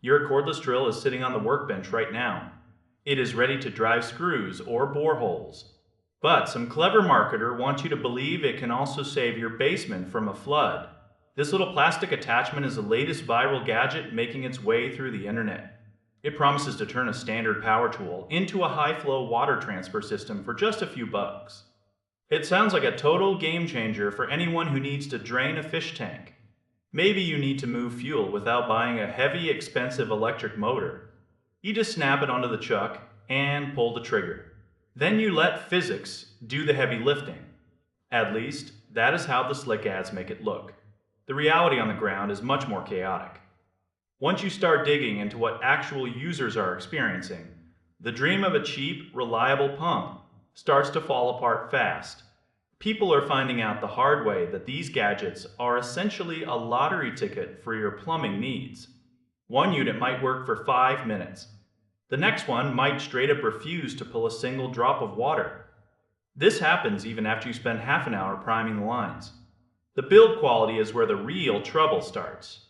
Your cordless drill is sitting on the workbench right now. It is ready to drive screws or bore holes. But some clever marketer wants you to believe it can also save your basement from a flood. This little plastic attachment is the latest viral gadget making its way through the internet. It promises to turn a standard power tool into a high-flow water transfer system for just a few bucks. It sounds like a total game changer for anyone who needs to drain a fish tank. Maybe you need to move fuel without buying a heavy, expensive electric motor. You just snap it onto the chuck and pull the trigger. Then you let physics do the heavy lifting. At least, that is how the slick ads make it look. The reality on the ground is much more chaotic. Once you start digging into what actual users are experiencing, the dream of a cheap, reliable pump starts to fall apart fast. People are finding out the hard way that these gadgets are essentially a lottery ticket for your plumbing needs. One unit might work for 5 minutes. The next one might straight up refuse to pull a single drop of water. This happens even after you spend half an hour priming the lines. The build quality is where the real trouble starts.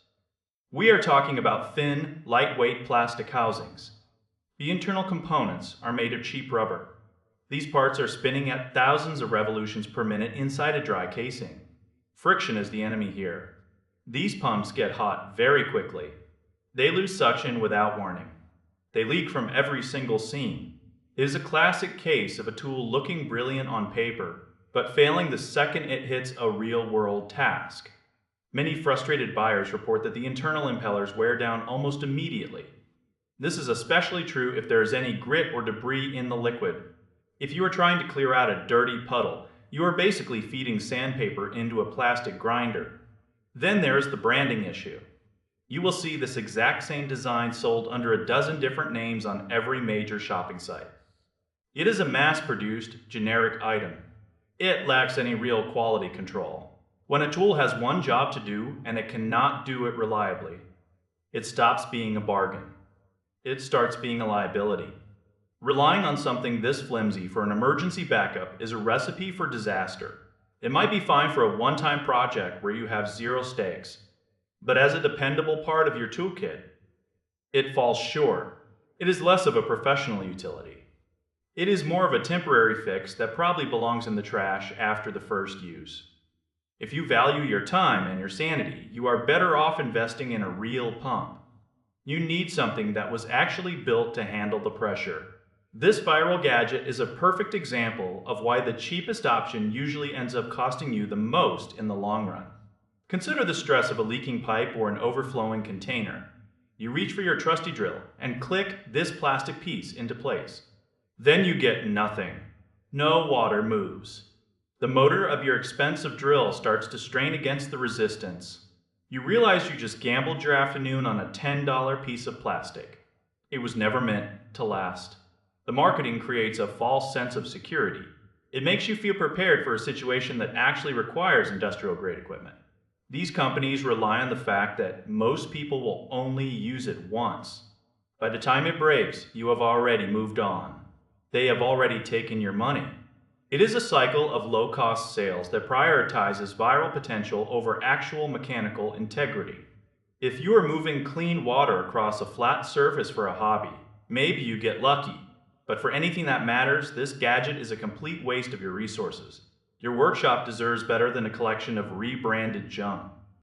We are talking about thin, lightweight plastic housings. The internal components are made of cheap rubber. These parts are spinning at thousands of revolutions per minute inside a dry casing. Friction is the enemy here. These pumps get hot very quickly. They lose suction without warning. They leak from every single seam. It is a classic case of a tool looking brilliant on paper, but failing the second it hits a real-world task. Many frustrated buyers report that the internal impellers wear down almost immediately. This is especially true if there is any grit or debris in the liquid. If you are trying to clear out a dirty puddle, you are basically feeding sandpaper into a plastic grinder. Then there is the branding issue. You will see this exact same design sold under a dozen different names on every major shopping site. It is a mass-produced, generic item. It lacks any real quality control. When a tool has one job to do and it cannot do it reliably, it stops being a bargain. It starts being a liability. Relying on something this flimsy for an emergency backup is a recipe for disaster. It might be fine for a one-time project where you have zero stakes, but as a dependable part of your toolkit, it falls short. It is less of a professional utility. It is more of a temporary fix that probably belongs in the trash after the first use. If you value your time and your sanity, you are better off investing in a real pump. You need something that was actually built to handle the pressure. This viral gadget is a perfect example of why the cheapest option usually ends up costing you the most in the long run. Consider the stress of a leaking pipe or an overflowing container. You reach for your trusty drill and click this plastic piece into place. Then you get nothing. No water moves. The motor of your expensive drill starts to strain against the resistance. You realize you just gambled your afternoon on a $10 piece of plastic. It was never meant to last. The marketing creates a false sense of security. It makes you feel prepared for a situation that actually requires industrial-grade equipment. These companies rely on the fact that most people will only use it once. By the time it breaks, you have already moved on. They have already taken your money. It is a cycle of low-cost sales that prioritizes viral potential over actual mechanical integrity. If you are moving clean water across a flat surface for a hobby, maybe you get lucky. But for anything that matters, this gadget is a complete waste of your resources. Your workshop deserves better than a collection of rebranded junk.